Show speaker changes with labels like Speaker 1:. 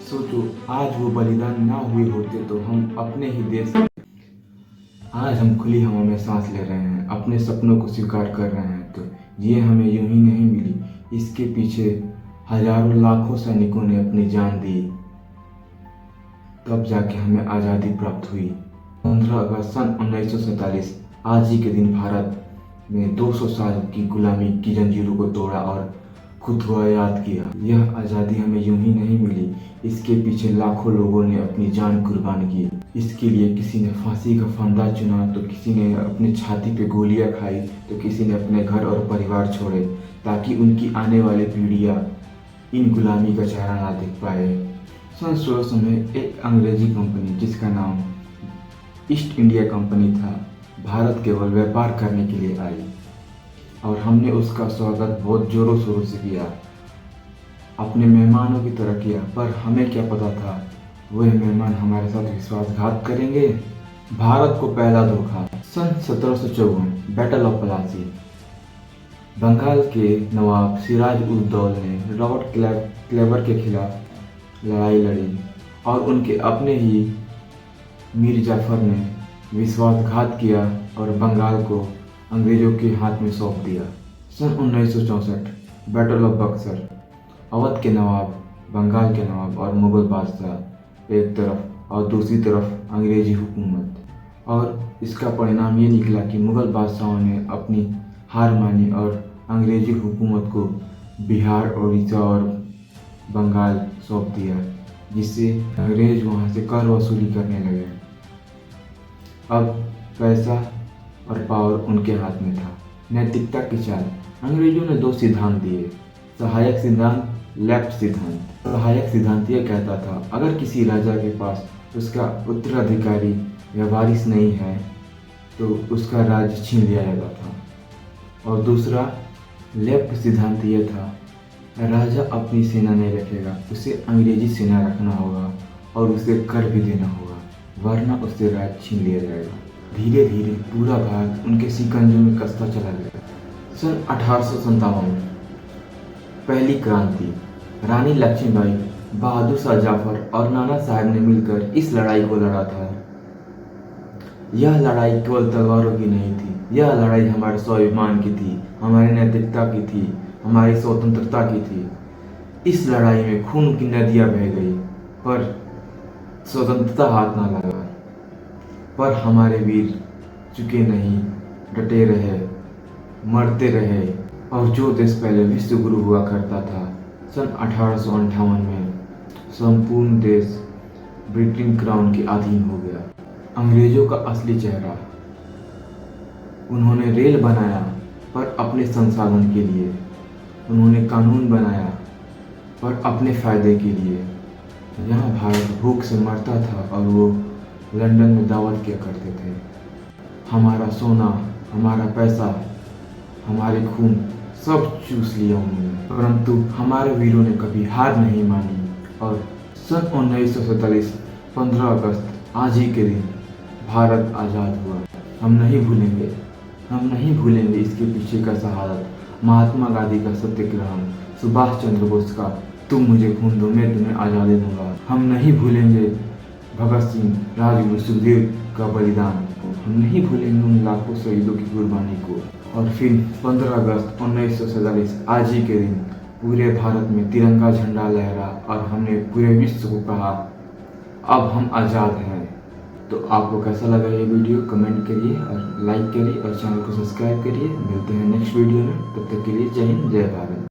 Speaker 1: सोचो, आज वो बलिदान ना हुए होते तो हम अपने ही देश। आज हम खुली हवा में सांस ले रहे हैं, अपने सपनों को स्वीकार कर रहे हैं, तो ये हमें यूं ही नहीं मिली। इसके पीछे हजारों लाखों सैनिकों ने अपनी जान दी, तब जाके हमें आज़ादी प्राप्त हुई। 15 अगस्त सन 1947 आज ही के दिन भारत ने 200 साल की गुलामी की जंजीरों को तोड़ा और खुद को आज़ाद किया। यह आज़ादी हमें यूं ही नहीं मिली, इसके पीछे लाखों लोगों ने अपनी जान कुर्बान की। इसके लिए किसी ने फांसी का फंदा चुना, तो किसी ने अपनी छाती पे गोलियां खाई, तो किसी ने अपने घर और परिवार छोड़े, ताकि उनकी आने वाली पीढ़ियां इन गुलामी का चेहरा ना देख पाए। सन 1600 में एक अंग्रेजी कंपनी जिसका नाम ईस्ट इंडिया कंपनी था, भारत केवल व्यापार करने के लिए आई और हमने उसका स्वागत बहुत जोरों शोरों से किया, अपने मेहमानों की तरह किया। पर हमें क्या पता था वह मेहमान हमारे साथ विश्वासघात करेंगे। भारत को पहला धोखा। सन 1754 बैटल ऑफ प्लासी। बंगाल के नवाब सिराज उद दौला ने रॉबर्ट क्लेवर के खिलाफ लड़ाई लड़ी और उनके अपने ही मीर जाफर ने विश्वासघात किया और बंगाल को अंग्रेजों के हाथ में सौंप दिया। सन 1964 बैटल ऑफ बक्सर। अवध के नवाब, बंगाल के नवाब और मुगल बादशाह एक तरफ और दूसरी तरफ अंग्रेजी हुकूमत, और इसका परिणाम ये निकला कि मुगल बादशाहों ने अपनी हार मानी और अंग्रेजी हुकूमत को बिहार, उड़ीसा और बंगाल सौंप दिया, जिससे अंग्रेज वहाँ से कर वसूली करने लगे। अब पैसा और पावर उनके हाथ में था। नैतिकता की चाल। अंग्रेजों ने 2 सिद्धांत दिए, सहायक सिद्धांत, लेफ्ट सिद्धांत। सहायक सिद्धांत यह कहता था अगर किसी राजा के पास उसका उत्तराधिकारी या वारिस नहीं है तो उसका राज्य छीन लिया जाता था। और दूसरा लेफ्ट सिद्धांत यह था राजा अपनी सेना नहीं रखेगा, उसे अंग्रेजी सेना रखना होगा और उसे कर भी देना होगा, वरना उससे राज्य छीन लिया जाएगा। धीरे धीरे पूरा भारत उनके शिकंजों में कसता चला गया। सन 1857 पहली क्रांति। रानी लक्ष्मीबाई, बहादुर शाह जफर और नाना साहब ने मिलकर इस लड़ाई को लड़ा था। यह लड़ाई केवल तलवारों की नहीं थी, यह लड़ाई हमारे स्वाभिमान की थी, हमारी नैतिकता की थी, हमारी स्वतंत्रता की थी। इस लड़ाई में खून की नदियां बह गई पर स्वतंत्रता हाथ ना लगा। पर हमारे वीर चुके नहीं, डटे रहे, मरते रहे। और जो देश पहले विश्व गुरु हुआ करता था, सन 1858 में संपूर्ण देश ब्रिटेन क्राउन के अधीन हो गया। अंग्रेजों का असली चेहरा। उन्होंने रेल बनाया पर अपने संसाधन के लिए, उन्होंने कानून बनाया पर अपने फायदे के लिए। यहाँ भारत भूख से मरता था और वो लंदन में दावत किया करते थे। हमारा सोना, हमारा पैसा, हमारे खून सब चूस लिया उन्होंने, परंतु हमारे वीरों ने कभी हार नहीं मानी। और सन 1947 15 अगस्त आज ही के दिन भारत आज़ाद हुआ। हम नहीं भूलेंगे, हम नहीं भूलेंगे इसके पीछे का शहादत, महात्मा गांधी का सत्याग्रह, सुभाष चंद्र बोस का तुम मुझे खून दो मैं तुम्हें आज़ादी दूंगा। हम नहीं भूलेंगे भगत सिंह, राजगुरु, सुखदेव का बलिदान को। हम नहीं भूलेंगे उन लाखों शहीदों की कुर्बानी को। और फिर 15 अगस्त 1947 आज ही के दिन पूरे भारत में तिरंगा झंडा लहरा और हमने पूरे विश्व को कहा अब हम आज़ाद हैं। तो आपको कैसा लगा ये वीडियो कमेंट करिए और लाइक करिए और चैनल को सब्सक्राइब करिए। मिलते हैं नेक्स्ट वीडियो में, तब तक के लिए जय हिंद, जय भारत।